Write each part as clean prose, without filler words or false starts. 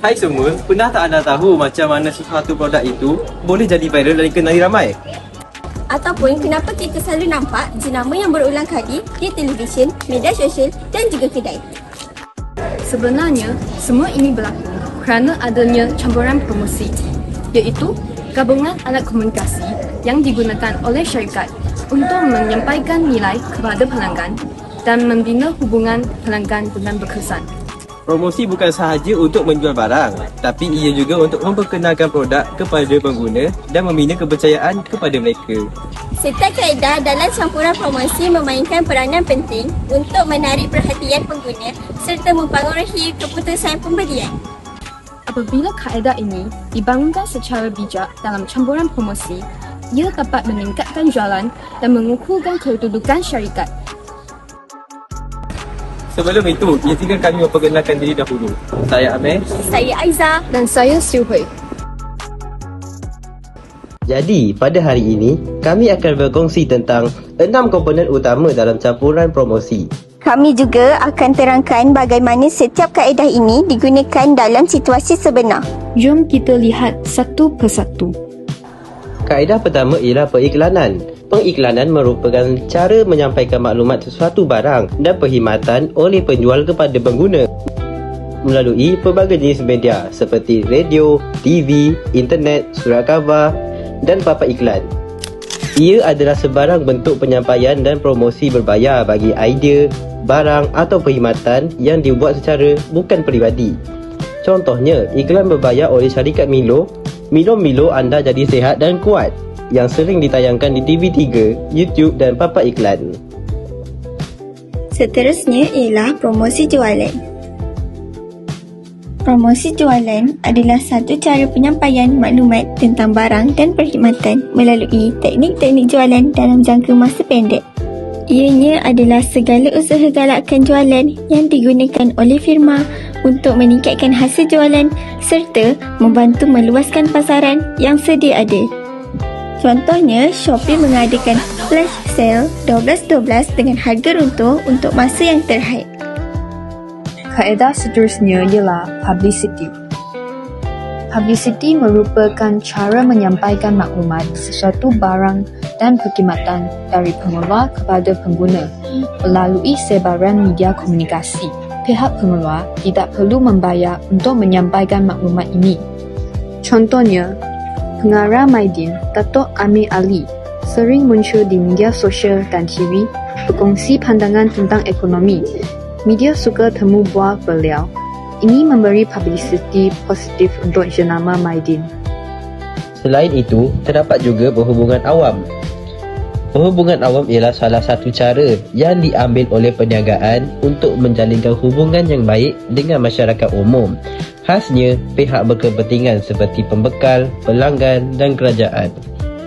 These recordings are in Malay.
Hai semua, pernah tak anda tahu macam mana sesuatu produk itu boleh jadi viral dan dikenali ramai? Ataupun kenapa kita selalu nampak jenama yang berulang kali di televisyen, media sosial dan juga kedai. Sebenarnya, semua ini berlaku kerana adanya campuran promosi, iaitu gabungan alat komunikasi yang digunakan oleh syarikat untuk menyampaikan nilai kepada pelanggan dan membina hubungan pelanggan dengan berkesan. Promosi bukan sahaja untuk menjual barang, tapi ia juga untuk memperkenalkan produk kepada pengguna dan membina kepercayaan kepada mereka. Serta kaedah dalam campuran promosi memainkan peranan penting untuk menarik perhatian pengguna serta mempengaruhi keputusan pembelian. Apabila kaedah ini dibangunkan secara bijak dalam campuran promosi, ia dapat meningkatkan jualan dan mengukuhkan kedudukan syarikat. Sebelum itu, izinkan kami memperkenalkan diri dahulu. Saya Amir. Saya Aiza. Dan saya Siu Hui. Jadi, pada hari ini, kami akan berkongsi tentang 6 komponen utama dalam campuran promosi. Kami juga akan terangkan bagaimana setiap kaedah ini digunakan dalam situasi sebenar. Jom kita lihat satu persatu. Kaedah pertama ialah periklanan. Pengiklanan merupakan cara menyampaikan maklumat sesuatu barang dan perkhidmatan oleh penjual kepada pengguna melalui pelbagai jenis media seperti radio, TV, internet, surat khabar dan papan iklan. Ia adalah sebarang bentuk penyampaian dan promosi berbayar bagi idea, barang atau perkhidmatan yang dibuat secara bukan peribadi. Contohnya, iklan berbayar oleh syarikat Milo, minum Milo anda jadi sihat dan kuat, yang sering ditayangkan di TV3, YouTube dan papan iklan. Seterusnya ialah promosi jualan. Promosi jualan adalah satu cara penyampaian maklumat tentang barang dan perkhidmatan melalui teknik-teknik jualan dalam jangka masa pendek. Ianya adalah segala usaha galakkan jualan yang digunakan oleh firma untuk meningkatkan hasil jualan serta membantu meluaskan pasaran yang sedia ada. Contohnya, Shopee mengadakan flash sale 12.12 dengan harga runtuh untuk masa yang terhaid. Kaedah seterusnya ialah publicity. Publicity merupakan cara menyampaikan maklumat sesuatu barang dan perkhidmatan dari pengeluar kepada pengguna melalui sebaran media komunikasi. Pihak pengeluar tidak perlu membayar untuk menyampaikan maklumat ini. Contohnya, pengarah Maidin, Datuk Amir Ali, sering muncul di media sosial dan TV berkongsi pandangan tentang ekonomi. Media suka temu bual beliau. Ini memberi publicity positif untuk jenama Maidin. Selain itu, terdapat juga perhubungan awam. Perhubungan awam ialah salah satu cara yang diambil oleh perniagaan untuk menjalinkan hubungan yang baik dengan masyarakat umum. Khasnya, pihak berkepentingan seperti pembekal, pelanggan dan kerajaan.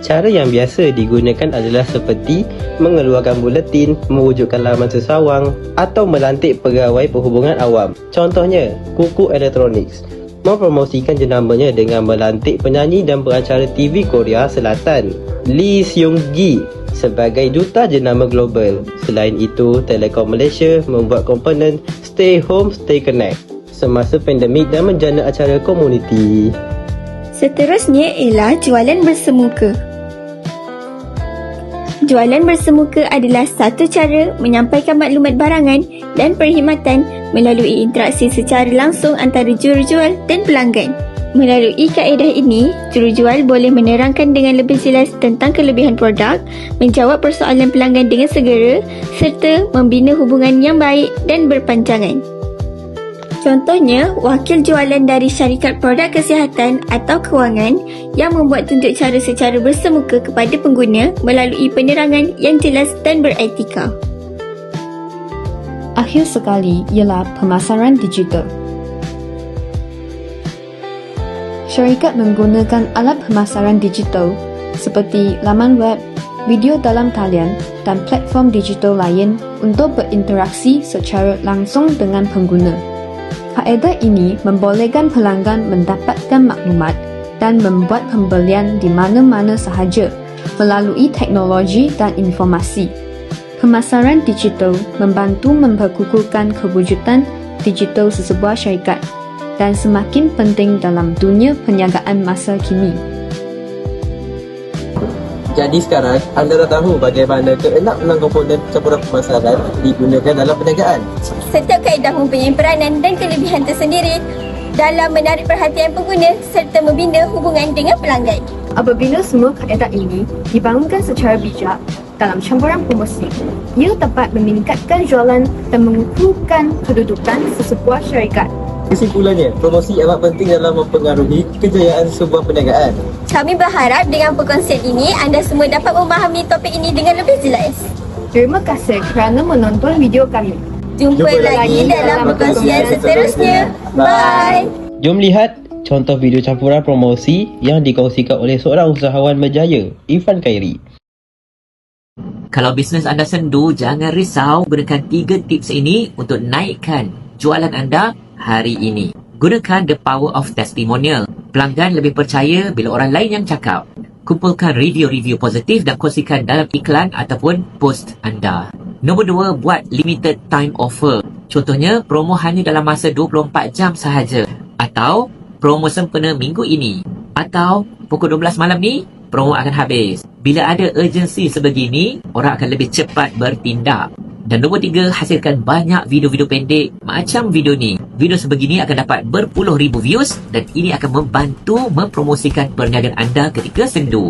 Cara yang biasa digunakan adalah seperti mengeluarkan buletin, mewujudkan laman sesawang atau melantik pegawai perhubungan awam. Contohnya, Kuku Electronics mempromosikan jenamanya dengan melantik penyanyi dan peracara TV Korea Selatan, Lee Seung-gi, sebagai duta jenama global. Selain itu, Telekom Malaysia membuat komponen Stay Home Stay Connect semasa pandemik dan menjana acara komuniti. Seterusnya ialah jualan bersemuka. Jualan bersemuka adalah satu cara menyampaikan maklumat barangan dan perkhidmatan melalui interaksi secara langsung antara jurujual dan pelanggan. Melalui kaedah ini, jurujual boleh menerangkan dengan lebih jelas tentang kelebihan produk, menjawab persoalan pelanggan dengan segera serta membina hubungan yang baik dan berpanjangan. Contohnya, wakil jualan dari syarikat produk kesihatan atau kewangan yang membuat tunjuk cara secara bersemuka kepada pengguna melalui penerangan yang jelas dan beretika. Akhir sekali ialah pemasaran digital. Syarikat menggunakan alat pemasaran digital seperti laman web, video dalam talian dan platform digital lain untuk berinteraksi secara langsung dengan pengguna. Kaedah ini membolehkan pelanggan mendapatkan maklumat dan membuat pembelian di mana-mana sahaja melalui teknologi dan informasi. Pemasaran digital membantu memperkukuhkan kewujudan digital sesebuah syarikat dan semakin penting dalam dunia perniagaan masa kini. Jadi sekarang, anda dah tahu bagaimana ke-6 komponen campuran pemasaran digunakan dalam perniagaan. Setiap kaedah mempunyai peranan dan kelebihan tersendiri dalam menarik perhatian pengguna serta membina hubungan dengan pelanggan. Apabila semua kaedah ini dibangunkan secara bijak dalam campuran promosi, ia dapat meningkatkan jualan dan mengukuhkan kedudukan sesebuah syarikat. Kesimpulannya, promosi amat penting dalam mempengaruhi kejayaan sebuah perniagaan. Kami berharap dengan perkongsian ini anda semua dapat memahami topik ini dengan lebih jelas. Terima kasih kerana menonton video kami. Jumpa lagi dalam perkongsian seterusnya. Bye! Jom lihat contoh video campuran promosi yang dikongsikan oleh seorang usahawan berjaya, Irfan Khairi. Kalau bisnes anda sendu, jangan risau. Gunakan 3 tips ini untuk naikkan jualan anda hari ini. Gunakan the power of testimonial. Pelanggan lebih percaya bila orang lain yang cakap. Kumpulkan review-review positif dan kongsikan dalam iklan ataupun post anda. Nombor 2, buat limited time offer. Contohnya, promo hanya dalam masa 24 jam sahaja. Atau, promo sempena minggu ini. Atau, pukul 12 malam ni, promo akan habis. Bila ada urgensi sebegini, orang akan lebih cepat bertindak. Dan nombor 3, hasilkan banyak video-video pendek macam video ni. Video sebegini akan dapat berpuluh ribu views dan ini akan membantu mempromosikan perniagaan anda ketika sendu.